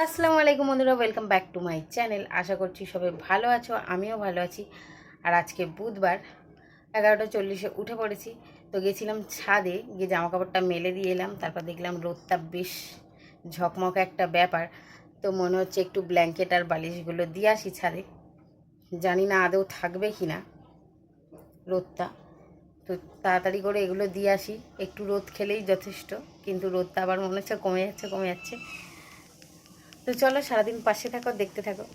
আসসালামু আলাইকুম বন্ধুরা, welcome back to my channel. আশা করছি সবাই ভালো আছো, আমিও ভালো আছি। আর আজকে বুধবার 11:40 উঠে পড়েছি। তো গেছিলাম ছাদে, গিয়ে জামা কাপড়টা মেলে দিয়ে এলাম। তারপর দেখলাম রোদটা বেশ ঝকমকে একটা ব্যাপার। তো মনে হচ্ছে একটু ব্ল্যাঙ্কেট আর বালিশগুলো দিয়ে আসি ছাদে, জানি না আদৌ থাকবে কি না রোদটা। তো তাড়াতাড়ি করে এগুলো দিয়ে আসি, একটু রোদ খেলেই যথেষ্ট। কিন্তু রোদটা আবার মনে হচ্ছে কমে যাচ্ছে। তো চলো সারাদিন পাশে থাকো, দেখতে থাকো।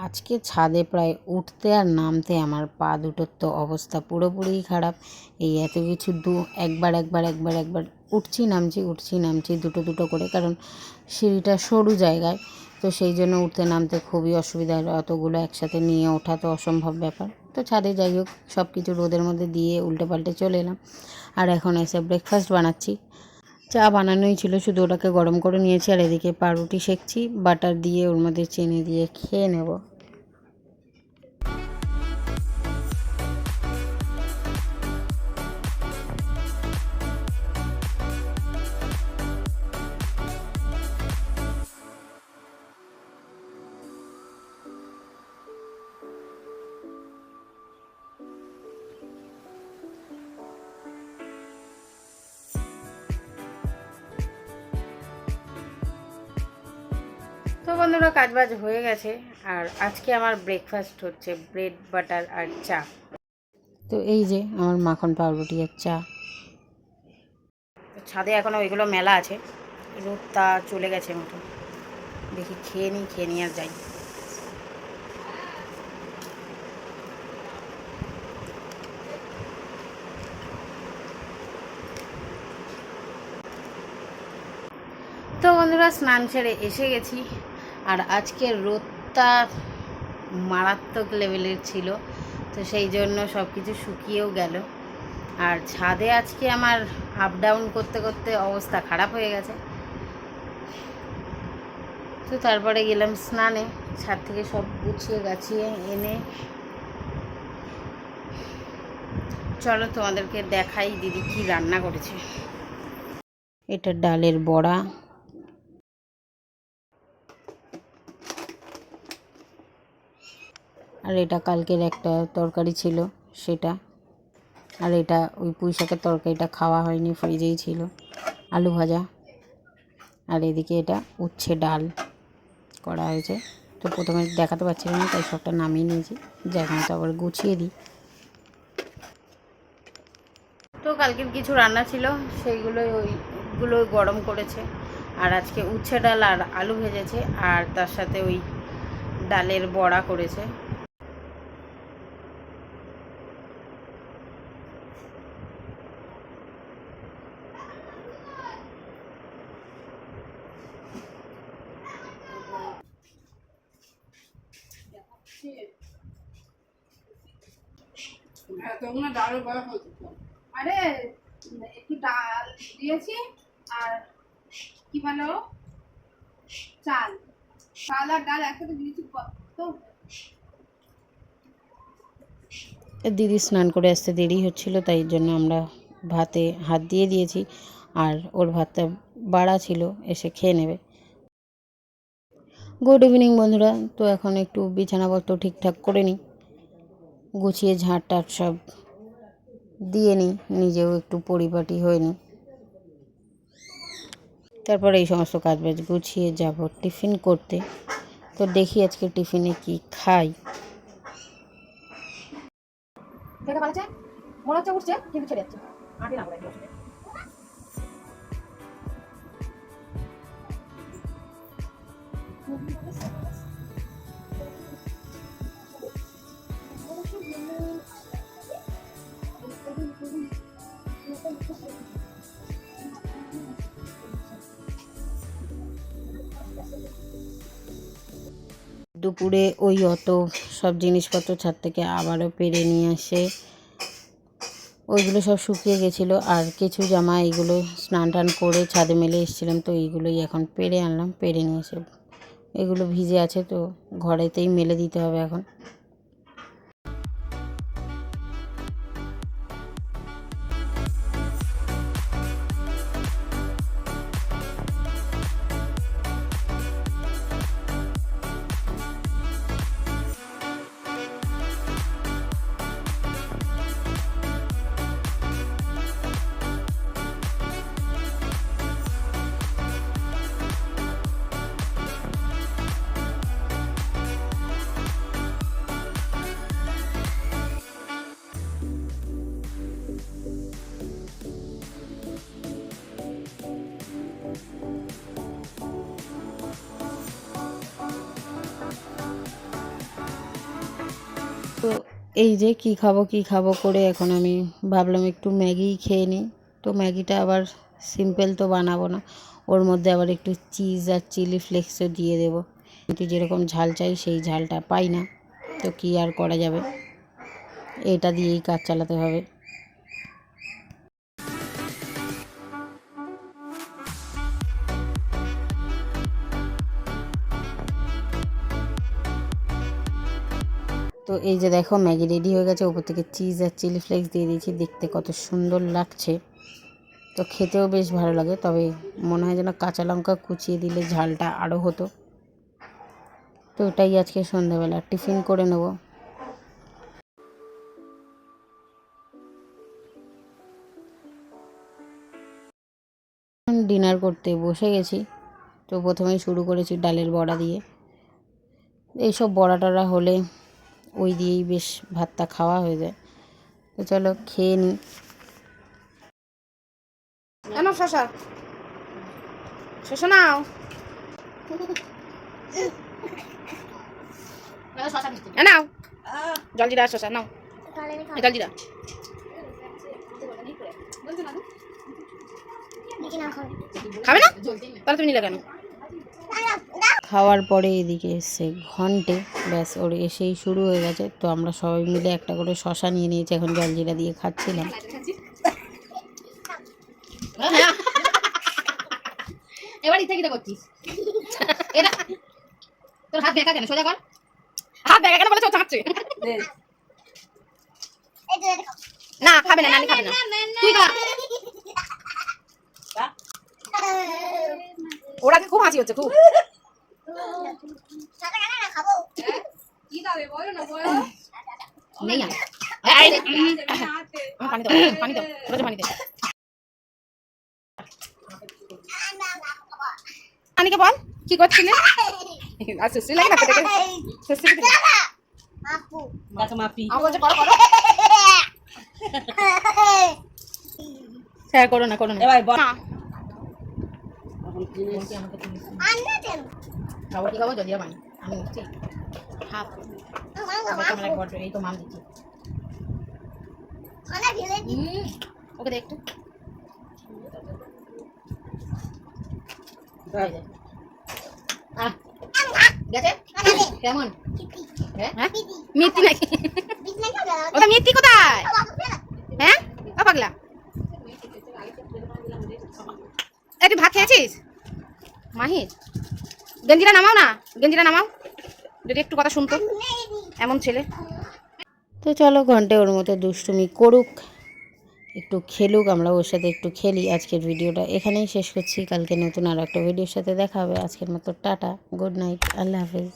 আজকে ছাদে প্রায় উঠতে আর নামতে আমার পা দুটোর তো অবস্থা পুরোপুরিই খারাপ। এই এত কিছু একবার উঠছি নামছি দুটো করে, কারণ সিঁড়িটা সরু জায়গায়। তো সেই জন্য উঠতে নামতে খুবই অসুবিধা হয়, অতগুলো একসাথে নিয়ে ওঠা তো অসম্ভব ব্যাপার। তো ছাদে যাই হোক, সব কিছু রোদের মধ্যে দিয়ে উল্টে পাল্টে চলে এলাম। আর এখন এসে ব্রেকফাস্ট বানাচ্ছি। চা বানানোই ছিল, শুধু ওটাকে গরম করে নিয়েছি। আর এদিকে পাউরুটি সেঁকছি, বাটার দিয়ে ওর মধ্যে চিনি দিয়ে খেয়ে নেব। তো বন্ধুরা, কাজবাজ হয়ে গেছে। আর আজকে আমার ব্রেকফাস্ট হচ্ছে ব্রেড বাটার আর চা। তো এই যে আমার মাখন পাউরুটি আর চা। ছাদে এখনও ওইগুলো মেলা আছে, রোদটা চলে গেছে মতো। দেখি খেয়ে নিই আর যাই। তো বন্ধুরা, স্নান সেরে এসে গেছি। আর আজকের রোদটা মারাত্মক লেভেলের ছিল, তো সেই জন্য সব কিছু শুকিয়েও গেল। আর ছাদে আজকে আমার আপ ডাউন করতে করতে অবস্থা খারাপ হয়ে গেছে। তো তারপরে গেলাম স্নানে, ছাদ থেকে সব গুছিয়ে গাছিয়ে এনে চলো তোমাদেরকে দেখাই দিদি কি রান্না করেছে। এটা ডালের বড়া, আর এটা কালকের একটা তরকারি ছিল সেটা। আর এটা ওই পুঁই শাকের তরকারিটা খাওয়া হয়নি, ফ্রিজেই ছিল। আলু ভাজা, আর এদিকে এটা উচ্ছে ডাল করা হয়েছে। তো প্রথমে দেখাতে পারছিলাম না, তাই সবটা নামিয়ে নিয়েছি, এখন তো আবার গুছিয়ে দিই। তো কালকের কিছু রান্না ছিল, ওইগুলো গরম করেছে। আর আজকে উচ্ছে ডাল আর আলু ভেজেছে, আর তার সাথে ওই ডালের বড়া করেছে। আরে একটু ডাল দিয়েছি, আর কি বলো, চাল চাল আর ডাল একসাথে দিয়েছি। তো দিদি স্নান করে আসতে দেরি হচ্ছিল, তাই জন্য আমরা ভাতে হাত দিয়ে দিয়েছি। আর ওর ভাতটা বাড়া ছিল, এসে খেয়ে নেবে। গুড ইভিনিং বন্ধুরা। তো এখন একটু বিছানাপত্র ঠিকঠাক করে নিই, গুছিয়ে ঝাঁট টাট সব দিয়ে নিই, নিজেও একটু পরিপাটি হয়ে নিই। তারপরে এই সমস্ত কাজবাজ গুছিয়ে যাব টিফিন করতে। তো দেখি আজকে টিফিনে কি খাই। মনে হচ্ছে উঠছে কিন্তু ছেড়ে যাচ্ছে। দুপুরে ওই অত সব জিনিসপত্র ছাদ থেকে আবারও পেরে নিয়ে আসে ওইগুলো সব শুকিয়ে গেছিলো। আর কিছু জামা এইগুলো স্নান টান করে ছাদে মেলে এসেছিলাম, তো এইগুলোই এখন পেরে আনলাম, পেরে নিয়ে এসে এগুলো ভিজে আছে, তো ঘরেতেই মেলে দিতে হবে এখন। তো এই যে কি খাবো করে এখন আমি ভাবলাম একটু ম্যাগি খেয়ে নিই। তো ম্যাগিটা আবার সিম্পল তো বানাবো না, ওর মধ্যে আবার একটু চিজ আর চিলি ফ্লেক্সও দিয়ে দেবো। কিন্তু যেরকম ঝাল চাই সেই ঝালটা পাই না, তো কি আর করা যাবে, এটা দিয়েই কাজ চালাতে হবে। তো এই যে দেখো ম্যাগি রেডি হয়ে গেছে, উপর থেকে চিজ আর চিলি ফ্লেক্স দিয়ে দিয়েছি, দেখতে কত সুন্দর লাগছে। তো খেতেও বেশ ভালো লাগে, তবে মনে হয় যেন কাঁচা লঙ্কা কুচিয়ে দিলে ঝালটা আরও হতো। তো এটাই আজকে সন্ধ্যাবেলা টিফিন করে নেব। ডিনার করতে বসে গেছি। তো প্রথমেই শুরু করেছি ডালের বড়া দিয়ে। এইসব বড়া টড়া হলে ওই দিয়েই বেশ ভাতটা খাওয়া হয়ে যায়। তো চলো খেয়ে নিই। শশা শশা নাও, নাও জলজিরা শশা নাও, জলজিরা খাবে না, তাহলে তুমি নিলে কেন? খাওয়ার পরে এদিকে এসছে ঘন্টে, ব্যাস ওর এসেই শুরু হয়ে গেছে। তো আমরা সবাই মিলে একটা করে শশা নিয়ে নিয়েছি, এখন জলজিরা দিয়ে খাচ্ছিলাম। এবার ইচ্ছা কি করছিস? এটা তোর হাত দেখা কেন? সোজা কর, হাত দেখা কেন বলে চাচ্ছে না, খাবে না, নানি খাবে না, তুই খা। ওরা খুব হাসি হচ্ছে, খুব পানিকে বল কি করছিলে? করো না, করো না, খাবো কি খাবো? জলজিরা পানি আমি উঠছি, এই তো মাম দিচ্ছি ওকে দে একটু। কেমন মিথ্যি নাকি? ওটা মিথ্যি কোথায়? হ্যাঁ ও পাগলা, তুই ভাত খেয়েছিস? মাহির গেঞ্জিটা নামাও না, গেঞ্জিটা নামাও, যদি একটু কথা শুনতো, এমন ছেলে। তো চলো ঘন্টে ওর মতো দুষ্টুমি করুক, একটু খেলুক, আমরা ওর সাথে একটু খেলি। আজকের ভিডিওটা এখানেই শেষ করছি, কালকে নতুন আর একটা ভিডিওর সাথে দেখা হবে। আজকের মতো টাটা, গুড নাইট, আল্লাহ হাফেজ।